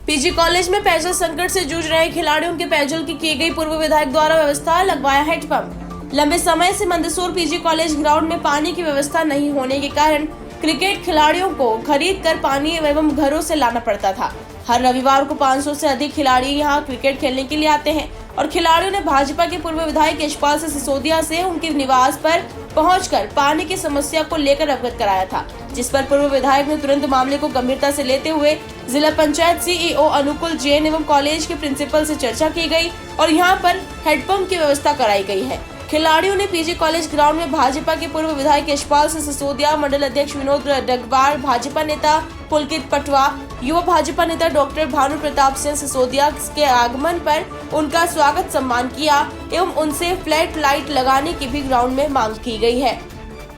PG college में पेयजल संकट से जूझ रहे खिलाड़ियों के पेयजल की गई पूर्व विधायक द्वारा व्यवस्था, लगवाया हैंडपंप। लंबे समय से मंदसौर पीजी कॉलेज ग्राउंड में पानी की व्यवस्था नहीं होने के कारण क्रिकेट खिलाड़ियों को खरीद कर पानी एवं घरों से लाना पड़ता था। हर रविवार को 500 से अधिक खिलाड़ी यहां क्रिकेट खेलने के लिए आते हैं और खिलाड़ियों ने भाजपा के पूर्व विधायक यशपाल सिसोदिया से उनके निवास पर पहुंचकर पानी की समस्या को लेकर अवगत कराया था, जिस पर पूर्व विधायक ने तुरंत मामले को गंभीरता से लेते हुए जिला पंचायत सीईओ अनुकूल जैन एवं कॉलेज के प्रिंसिपल से चर्चा की गई और यहां पर हेडपंप की व्यवस्था कराई गई है। खिलाड़ियों ने पीजी कॉलेज ग्राउंड में भाजपा के पूर्व विधायक यशपाल सिसोदिया, मंडल अध्यक्ष विनोद डगवार, भाजपा नेता पुलकित पटवा, युवा भाजपा नेता डॉक्टर भानु प्रताप सिंह सिसोदिया के आगमन पर उनका स्वागत सम्मान किया एवं उनसे फ्लैट लाइट लगाने की भी ग्राउंड में मांग की गई है।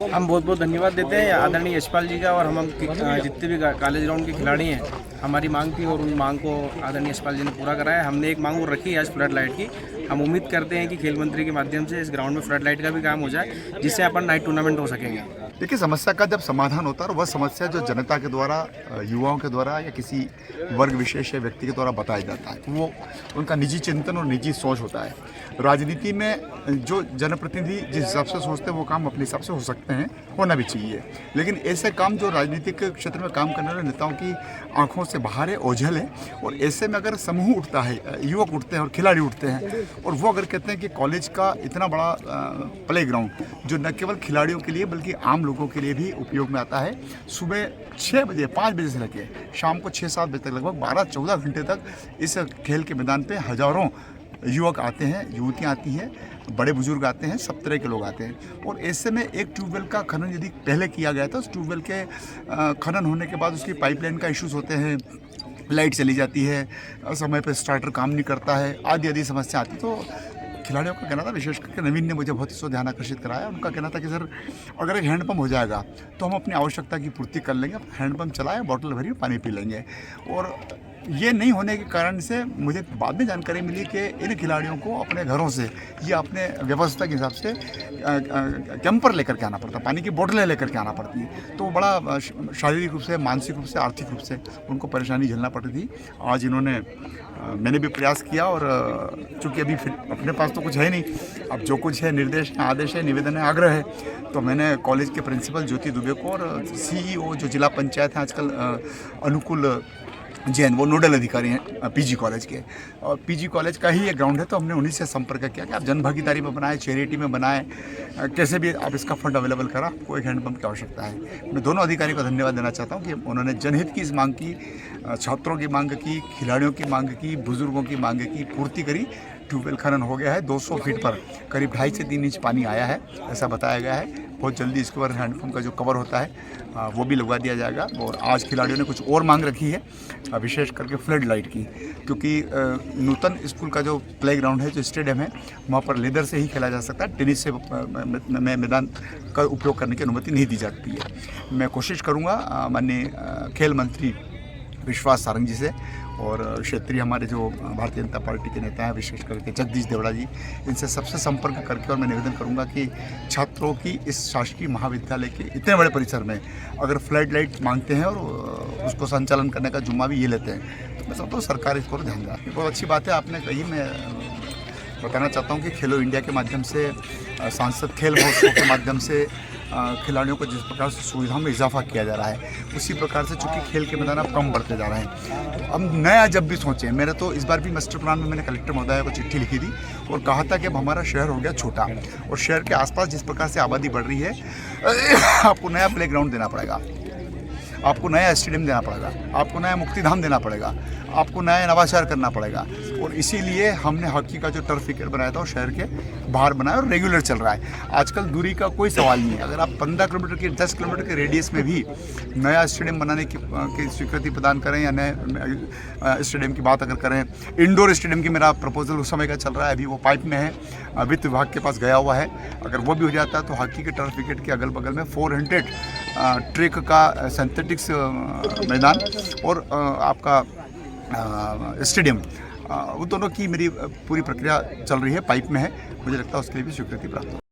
हम बहुत बहुत धन्यवाद देते हैं आदरणीय यशपाल जी का और हम जितने भी कॉलेज ग्राउंड के खिलाड़ी हैं, हमारी मांग थी और उन मांग को आदरणीय यशपाल जी ने पूरा कराया। हमने एक मांग और रखी है आज फ्लड लाइट की। हम उम्मीद करते हैं कि खेल मंत्री के माध्यम से इस ग्राउंड में फ्लड लाइट का भी काम हो जाए, जिससे अपन नाइट टूर्नामेंट हो सकेंगे। देखिए, समस्या का जब समाधान होता है और वह समस्या जो जनता के द्वारा, युवाओं के द्वारा या किसी वर्ग विशेष या व्यक्ति के द्वारा बताया जाता है, वो उनका निजी चिंतन और निजी सोच होता है। राजनीति में जो जनप्रतिनिधि जिस हिसाब से सोचते हैं वो काम अपने हिसाब से हो सकते हैं, होना भी चाहिए, लेकिन ऐसे काम जो राजनीतिक क्षेत्र में काम करने वाले नेताओं की आंखों से बाहर है, ओझल है। और ऐसे में अगर समूह उठता है, युवक उठते हैं और खिलाड़ी उठते हैं और वो अगर कहते हैं कि कॉलेज का इतना बड़ा प्ले ग्राउंड जो न केवल खिलाड़ियों के लिए बल्कि आम लोगों के लिए भी उपयोग में आता है, सुबह 6 बजे 5 बजे से लेकर शाम को 6-7 बजे तक लगभग 12-14 घंटे तक इस खेल के मैदान पे हजारों युवक आते हैं, युवतियाँ आती हैं, बड़े बुजुर्ग आते हैं, सब तरह के लोग आते हैं। और ऐसे में एक ट्यूबवेल का खनन यदि पहले किया गया था, उस ट्यूबवेल के खनन होने के बाद उसकी पाइपलाइन का इश्यूज होते हैं, लाइट चली जाती है, समय पर स्टार्टर काम नहीं करता है, आदि समस्या आती। तो खिलाड़ियों का कहना था, विशेष करके नवीन ने मुझे बहुत इसको ध्यान आकर्षित कराया। उनका कहना था कि सर, अगर एक हैंडपम्प हो जाएगा तो हम अपनी आवश्यकता की पूर्ति कर लेंगे, हैंडपम्प चलाएं, बोतल भरी पानी पी लेंगे। और ये नहीं होने के कारण से मुझे बाद में जानकारी मिली कि इन खिलाड़ियों को अपने घरों से या अपने व्यवस्था के हिसाब से कैंपर लेकर के आना पड़ता, पानी की बोतलें लेकर के आना पड़ती है। तो बड़ा शारीरिक रूप से, मानसिक रूप से, आर्थिक रूप से उनको परेशानी झेलना पड़ती थी। आज मैंने भी प्रयास किया और चूँकि अभी अपने पास तो कुछ है नहीं, अब जो कुछ है निर्देश है, आदेश है, निवेदन है, आग्रह है, तो मैंने कॉलेज के प्रिंसिपल ज्योति दुबे को और सीईओ जो जिला पंचायत है आजकल अनुकूल जैन, वो नोडल अधिकारी हैं पीजी कॉलेज के, और पीजी कॉलेज का ही ये ग्राउंड है, तो हमने उन्हीं से संपर्क किया कि आप जनभागीदारी में बनाएं, चैरिटी में बनाएं, कैसे भी आप इसका फंड अवेलेबल करा, आपको एक हैंडपम्प की आवश्यकता है। मैं दोनों अधिकारी को धन्यवाद देना चाहता हूं कि उन्होंने जनहित की इस मांग की, छात्रों की मांग की, खिलाड़ियों की मांग की, बुजुर्गों की मांग की पूर्ति करी। ट्यूबवेल खनन हो गया है, 200 फीट पर करीब 2.5 से 3 इंच पानी आया है, ऐसा बताया गया है। बहुत जल्दी इसके ऊपर हैंडपम्प का जो कवर होता है वो भी लगवा दिया जाएगा। और आज खिलाड़ियों ने कुछ और मांग रखी है, विशेष करके फ्लड लाइट की, क्योंकि नूतन स्कूल का जो प्ले ग्राउंड है, जो स्टेडियम है, वहाँ पर लेदर से ही खेला जा सकता है, टेनिस से मैदान का उपयोग करने की अनुमति नहीं दी जाती है। मैं कोशिश करूँगा माननीय खेल मंत्री विश्वास सारंग जी से और क्षेत्रीय हमारे जो भारतीय जनता पार्टी के नेता हैं, विशेष करके जगदीश देवड़ा जी, इनसे सबसे संपर्क करके और मैं निवेदन करूंगा कि छात्रों की इस शासकीय महाविद्यालय के इतने बड़े परिसर में अगर फ्लड लाइट मांगते हैं और उसको संचालन करने का जुम्मा भी ये लेते हैं, तो मैं समझता हूँ सरकार इसको ध्यान दें। बहुत अच्छी बात है आपने कही। मैं बताना चाहता हूँ कि खेलो इंडिया के माध्यम से, सांसद खेल महोत्सव के माध्यम से खिलाड़ियों को जिस प्रकार से सुविधाओं में इजाफा किया जा रहा है, उसी प्रकार से चूंकि खेल के मैदान अब कम बढ़ते जा रहे हैं, अब नया जब भी सोचें, मेरे तो इस बार भी मास्टर प्लान में मैंने कलेक्टर महोदय को चिट्ठी लिखी थी और कहा था कि अब हमारा शहर हो गया छोटा और शहर के आसपास जिस प्रकार से आबादी बढ़ रही है, आपको नया प्ले ग्राउंड देना पड़ेगा, आपको नया स्टेडियम देना पड़ेगा, आपको नया मुक्तिधाम देना पड़ेगा, आपको नया नवाचार करना पड़ेगा। और इसीलिए हमने हॉकी का जो टर्फ विकेट बनाया था वो शहर के बाहर बनाया और रेगुलर चल रहा है। आजकल दूरी का कोई सवाल नहीं है। अगर आप 15 किलोमीटर के 10 किलोमीटर के रेडियस में भी नया स्टेडियम बनाने की स्वीकृति प्रदान करें या नए स्टेडियम की बात अगर करें, इंडोर स्टेडियम की मेरा प्रपोजल उस समय का चल रहा है, अभी वो पाइप में है, वित्त विभाग के पास गया हुआ है। अगर वो भी हो जाता है तो हॉकी के टर्फ विकेट के अगल बगल में 400 ट्रैक का सिंथेटिक्स मैदान और आपका स्टेडियम, वो दोनों की मेरी पूरी प्रक्रिया चल रही है, पाइप में है। मुझे लगता है उसके लिए भी स्वीकृति प्राप्त हो।